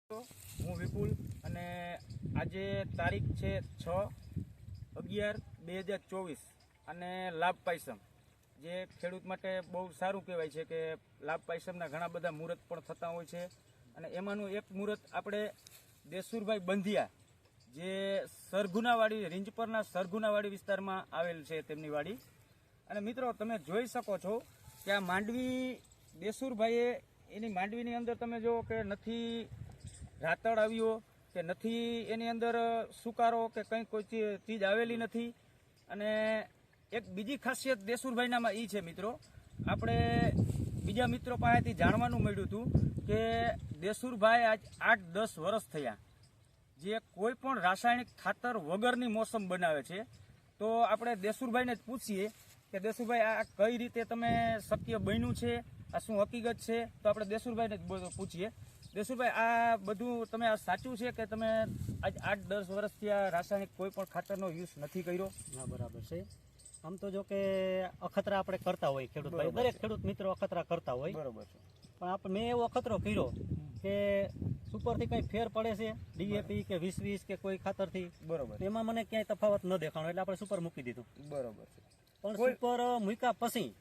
હું વિપુલ અને આજે તારીખ છે 6/11/2024 અને લાભ પાયસમ જે ખેડૂત માટે બહુ સારું કહેવાય છે કે લાભ પાયસમના ઘણા બધા મુહૂર્ત પણ થતા હોય છે અને એમાંનું એક મુહૂર્ત આપણે દેસુરભાઈ બંધિયા જે સરગુનાવાડી રીંજપરના સરગુનાવાડી વિસ્તારમાં આવેલ છે તેમની વાડી। અને મિત્રો તમે જોઈ શકો છો કે આ માંડવી દેસુરભાઈએ એની માંડવીની અંદર તમે જો કે નથી રાતળ આવ્યો કે નથી એની અંદર સુકારો કે કંઈ કોઈ ચીજ આવેલી નથી। અને એક બીજી ખાસિયત દેસુરભાઈનામાં એ છે મિત્રો, આપણે બીજા મિત્રો પાસેથી જાણવાનું મળ્યું હતું કે દેસુરભાઈ આજ 8-10 વર્ષ થયા જે કોઈ પણ રાસાયણિક ખાતર વગરની મોસમ બનાવે છે। તો આપણે દેસુરભાઈને જ પૂછીએ કે દેસુરભાઈ આ કઈ રીતે તમે શક્ય બન્યું છે, આ શું હકીકત છે? તો આપણે દેસુરભાઈને જ પૂછીએ। દેસુરભાઈ આ બધું તમે આ સાચું છે કે તમે આજ 8-10 વર્ષથી આ રાસાયણિક કોઈ પણ ખાતરનો યુઝ નથી કર્યો? ના, બરાબર છે। આમ તો જો કે અખતરા આપણે કરતા હોય ખેડૂત ભાઈ, દરેક ખેડૂત મિત્રો અખતરા કરતા હોય, બરોબર છે, પણ મેં એવો અખતરો કર્યો કે સુપરથી કઈ ફેર પડે છે ડીએપી કે 20-20 કે કોઈ ખાતરથી, બરોબર, એમાં મને ક્યાંય તફાવત ન દેખાણો એટલે આપણે સુપર મૂકી દીધું, બરોબર છે। પણ સુપર મૂક્યા પછી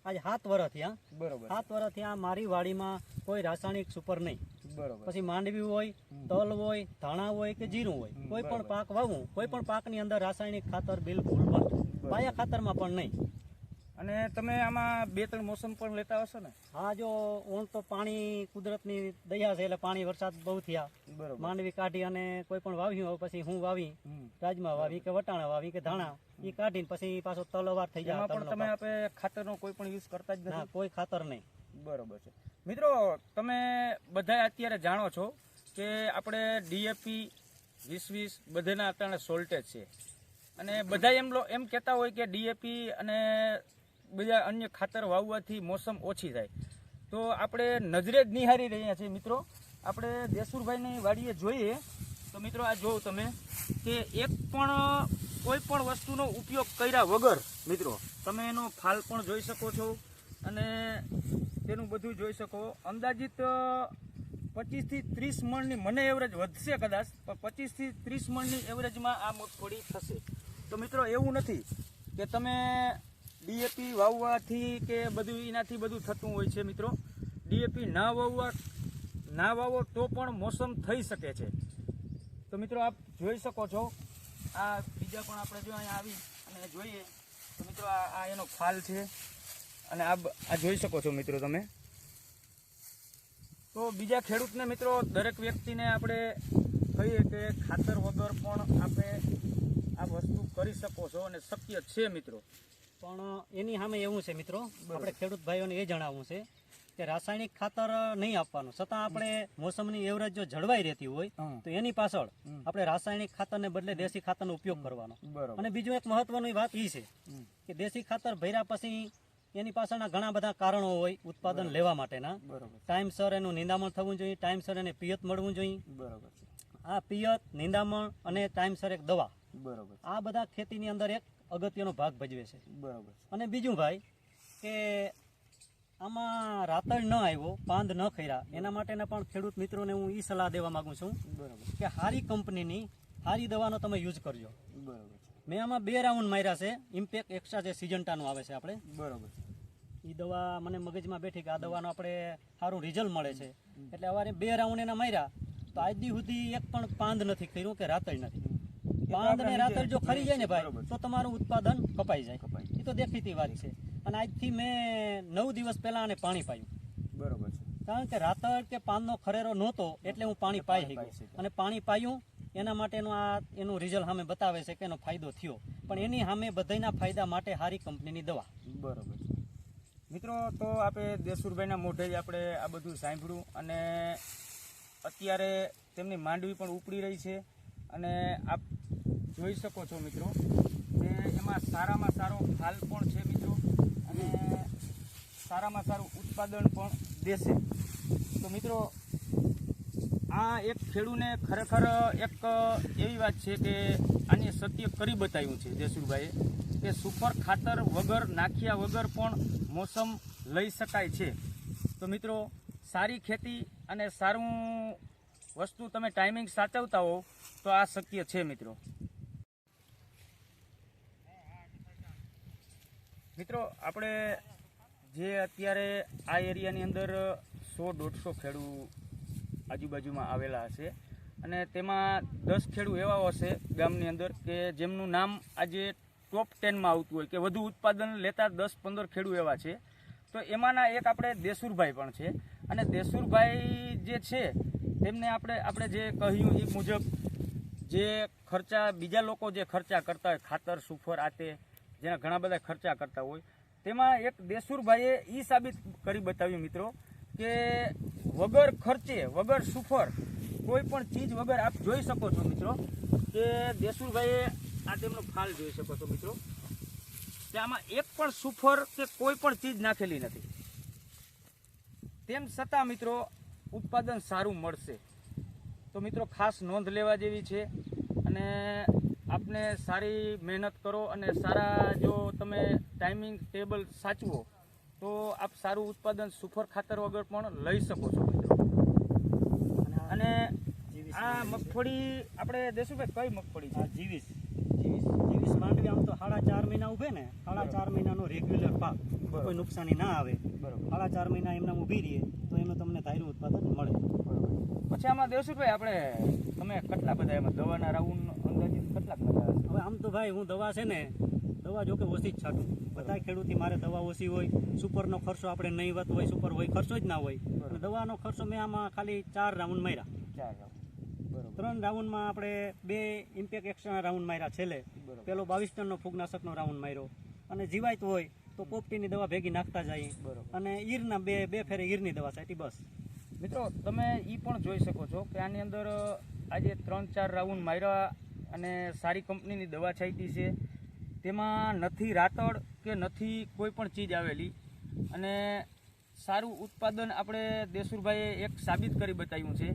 આજે 7 વર્ષ થયા, બરોબર, 7 વર્ષ થયા મારી વાડીમાં કોઈ રાસાયણિક સુપર નહીં। બરોબર, પછી માંડવી હોય, તલ હોય, ધાણા હોય કે જીરું હોય, કોઈ પણ પાક વાવું, કોઈ પણ પાકની અંદર રાસાયણિક ખાતર બિલકુલ બંધ, પાયા ખાતરમાં પણ નહીં। અને તમે આમાં 2-3 મોસમ પણ લેતા હશો ને? હા, જો ઓણ તો પાણી કુદરતની દયા છે એટલે પાણી વરસાદ બહુ થયા, બરોબર, માંડવી કાઢી અને કોઈ પણ વાવ્યું હોય, પછી હું વાવી રાજમા વાવી કે વટાણા વાવી કે ધાણા એ કાઢીને પછી પાછો તલવાર થઈ જાય, પણ તમે આપણે ખાતરનો કોઈ પણ યુઝ કરતા જ નથી? કોઈ ખાતર નહીં। બરોબર છે મિત્રો, તમે બધા અત્યારે જાણો છો કે આપણે ડીએપી 20-20 બધાના અત્યારે સોલ્ટેજ છે અને બધા એમ કહેતા હોય કે ડીએપી અને બીજા અન્ય ખાતર વાવવાથી મોસમ ઓછી થાય, તો આપણે નજરે જ નિહાળી રહ્યા છીએ મિત્રો। આપણે દેસુરભાઈની વાડીએ જોઈએ તો મિત્રો આ જોવો તમે કે એક પણ કોઈ પણ વસ્તુનો ઉપયોગ કર્યા વગર મિત્રો તમે એનો ફાલ પણ જોઈ શકો છો અને તેનું બધું જોઈ શકો। અંદાજિત 25 થી 30 મણની મને એવરેજ વધશે કદાચ, પણ 25 થી 30 મણની એવરેજમાં આ મગફળી થશે। તો મિત્રો એવું નથી કે તમે ડીએપી વાવવાથી કે બધું એનાથી બધું થતું હોય છે મિત્રો। ડીએપી ના વાવો તો પણ મોસમ થઈ શકે છે। તો મિત્રો આપ જોઈ શકો છો, આ બીજા પણ આપણે જો અહીંયા આવી અને જોઈએ તો મિત્રો આ એનો ફાલ છે અને આ જોઈ શકો છો મિત્રો તમે। તો બીજા ખેડૂતને મિત્રો દરેક વ્યક્તિને આપણે કહીએ કે ખાતર વગર પણ આપણે આ વસ્તુ કરી શકો છો અને શક્ય છે મિત્રો। પણ એની સામે એવું છે મિત્રો, આપણે ખેડૂત ભાઈઓને એ જણાવવું છે કે રાસાયણિક ખાતર નહીં આપવાનું, છતાં આપણે મોસમની એવરેજ જો જળવાઈ રહેતી હોય તો એની પાછળ આપણે રાસાયણિક ખાતરને બદલે દેશી ખાતરનો ઉપયોગ કરવાનો। અને બીજું એક મહત્વની વાત એ છે કે દેશી ખાતર ભર્યા પછી એની પાછળના ઘણા બધા કારણો હોય ઉત્પાદન લેવા માટેના। ટાઈમસર એનું નિંદામણ થવું જોઈએ, ટાઈમસર એને પિયત મળવું જોઈએ, બરોબર। આ પિયત, નિંદામણ અને ટાઈમસર એક દવા, બરોબર, આ બધા ખેતીની અંદર એક અગત્યનો ભાગ ભજવે છે, બરોબર। અને બીજું ભાઈ કે આમાં રાતળ ન આવ્યો, પાંદ ન ખર્યા, એના માટેના પણ ખેડૂત મિત્રોને હું એ સલાહ દેવા માંગુ છું, બરોબર, કે સારી કંપનીની સારી દવાનો તમે યુઝ કરજો, બરોબર। મેં આમાં 2 રાઉન્ડ માર્યા છે, ઇમ્પેક્ટ એક્સ્ટ્રા જે સિજન્ટાનું આવે છે આપણે, બરોબર, એ દવા મને મગજમાં બેઠી કે આ દવાનું આપણે સારું રિઝલ્ટ મળે છે એટલે અમારે 2 રાઉન્ડ એના માર્યા તો આજ દી સુધી એક પણ પાંદ નથી ખર્યું કે રાતળ નથી। પાંદ ને રાતળ જો ખરી જાય ને ભાઈ તો તમારું ઉત્પાદન કપાઈ જાય, એ તો દેખીતી વાત છે। અને આજથી મેં 9 દિવસ પહેલા આને પાણી પાયું, બરોબર છે, કારણ કે રાતળ કે પાંદનો ખરેરો નહોતો એટલે હું પાણી પાઈ ગયો અને પાણી પાયું એના માટેનું એનું રિઝલ્ટ સામે બતાવે છે કે એનો ફાયદો થયો, પણ એની સામે બધાના ફાયદા માટે સારી કંપનીની દવા, બરોબર છે મિત્રો। તો આપણે દેસુરભાઈના મોઢે જ આપણે આ બધું સાંભળ્યું અને અત્યારે તેમની માંડવી પણ ઉપડી રહી છે અને આપ જોઈ શકો છો મિત્રો કે એમાં સારામાં સારો ફાલ પણ છે મિત્રો અને સારામાં સારું ઉત્પાદન પણ દેશે। તો મિત્રો આ એક ખેડૂને ખરેખર એક એવી વાત છે કે આને સત્ય કરી બતાવ્યું છે દેસુરભાઈએ કે સુપર ખાતર વગર નાખ્યા વગર પણ મોસમ લઈ શકાય છે। તો મિત્રો સારી ખેતી અને સારું વસ્તુ તમે ટાઈમિંગ સાચવતા હો તો આ શક્ય છે મિત્રો. મિત્રો આપણે જે અત્યારે આ એરિયાની અંદર 100-150 ખેડૂ આજુબાજુમાં આવેલા હશે અને તેમાં 10 ખેડૂ એવા હશે ગામની અંદર કે જેમનું નામ આજે ટોપ 10માં આવતું હોય કે વધુ ઉત્પાદન લેતા 10-15 ખેડૂ એવા છે. તો એમાંના એક આપણે દેસુરભાઈ પણ છે અને દેસુરભાઈ જે છે તેમને આપણે જે કહ્યું એ મુજબ જે ખર્ચા બીજા લોકો જે ખર્ચા કરતા હોય ખાતર સુફર આતે જેના ઘણા બધા ખર્ચા કરતા હોય તેમાં એક દેસુરભાઈએ એ સાબિત કરી બતાવ્યું મિત્રો કે વગર ખર્ચે વગર સુફર કોઈ પણ ચીજ વગર આપ જોઈ શકો છો મિત્રો કે દેસુરભાઈએ આ તેમનો ફાલ જોઈ શકો છો મિત્રો કે આમાં એક પણ સુફર કે કોઈ પણ ચીજ નાખેલી નથી. તેમ છતાં મિત્રો ઉત્પાદન સારું મળશે. તો મિત્રો ખાસ નોંધ લેવા જેવી છે અને આપને સારી મહેનત કરો અને સારા જો તમે ટાઈમિંગ ટેબલ સાચવો તો આપ સારું ઉત્પાદન સુફર ખાતર વગર પણ લઈ શકો છો મિત્રો. અને આ મગફળી આપણે દેશુભાઈ કઈ મગફળી છે? જીવીસ માંડવી આમ તો 4.5 મહિના ઉભે ને 4.5 મહિનાનો રેગ્યુલર પાક કોઈ નુકસાની ના આવે. 4.5 મહિના એમના ઊભી રહીએ તો એનું તમને ધાર્યું ઉત્પાદન મળે. પછી આમાં દેશુભાઈ આપણે તમે કેટલા બધા એમાં દવાના રાઉન્ડ અંદાજિત કેટલા બધા? હવે આમ તો ભાઈ હું દવા છે ને દવા જો કે ઓછી જ છાંટું. બધા ખેડૂતથી મારે દવા ઓછી હોય, સુપરનો ખર્ચો આપણે નહીંવત હોય, સુપર હોય ખર્ચો જ ના હોય. અને દવાનો ખર્ચો મેં આમાં ખાલી 4 રાઉન્ડ માર્યા. 4 રાઉન્ડ 3 રાઉન્ડમાં આપણે 2 ઇમ્પેક્ટ એક્સ્ટ્રા રાઉન્ડ માર્યા. છેલ્લે પેલો 22 ટનનો ફૂગનાશકનો રાઉન્ડ માર્યો અને જીવાત હોય તો પોપટીની દવા ભેગી નાખતા જાય અને ઈરના બે ફેરે ઈરની દવા છાંટી બસ. મિત્રો તમે એ પણ જોઈ શકો છો કે આની અંદર આજે 3-4 રાઉન્ડ માર્યા અને સારી કંપનીની દવા છાંટી છે. તેમાં નથી રાતડ કે નથી કોઈ પણ ચીજ આવેલી અને સારું ઉત્પાદન આપણે દેસુરભાઈએ એક સાબિત કરી બતાવ્યું છે.